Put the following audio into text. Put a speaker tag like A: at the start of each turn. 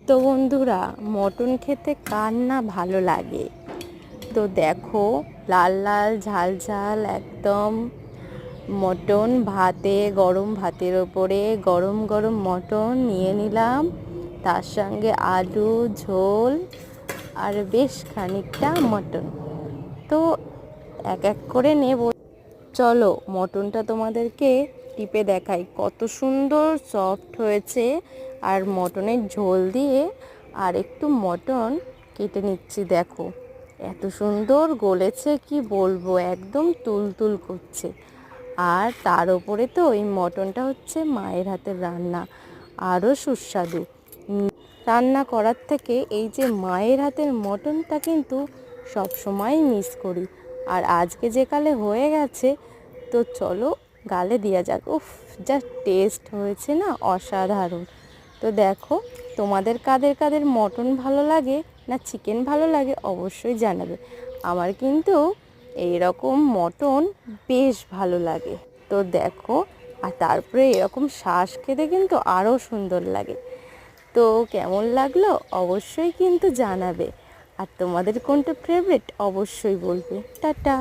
A: তো বন্ধুরা, মটন খেতে কার না ভালো লাগে। তো দেখো, লাল লাল ঝাল ঝাল একদম মটন ভাতে, গরম ভাতের ওপরে গরম গরম মটন নিয়ে নিলাম, তার সঙ্গে আলু ঝোল আর বেশ খানিকটা মটন। তো এক এক করে নেব। চলো মটনটা তোমাদেরকে টিপে দেখাই কত সুন্দর সফট হয়েছে। আর মটনের ঝোল দিয়ে আর একটু মটন কেটে নিচ্ছি, দেখো এত সুন্দর গলেছে কি বলবো, একদম তুলতুল করছে। আর তার উপরে তো এই মটনটা হচ্ছে মায়ের হাতের রান্না, আরও সুস্বাদু। রান্না করার থেকে এই যে মায়ের হাতের মটনটা কিন্তু সব সময় মিস করি। আর আজকে যে কালে হয়ে গেছে, তো চলো গালে দেওয়া যাক। উফ, যা টেস্ট হয়েছে না, অসাধারণ। তো দেখো, তোমাদের কাদের কাদের মটন ভালো লাগে না চিকেন ভালো লাগে অবশ্যই জানাবে। আমার কিন্তু এইরকম মটন বেশ ভালো লাগে। তো দেখো, আর তারপরে এরকম শ্বাস খেতে কিন্তু আরও সুন্দর লাগে। তো কেমন লাগলো অবশ্যই কিন্তু জানাবে। আর তোমাদের কোনটা ফেভারিট অবশ্যই বলবে। টাটা।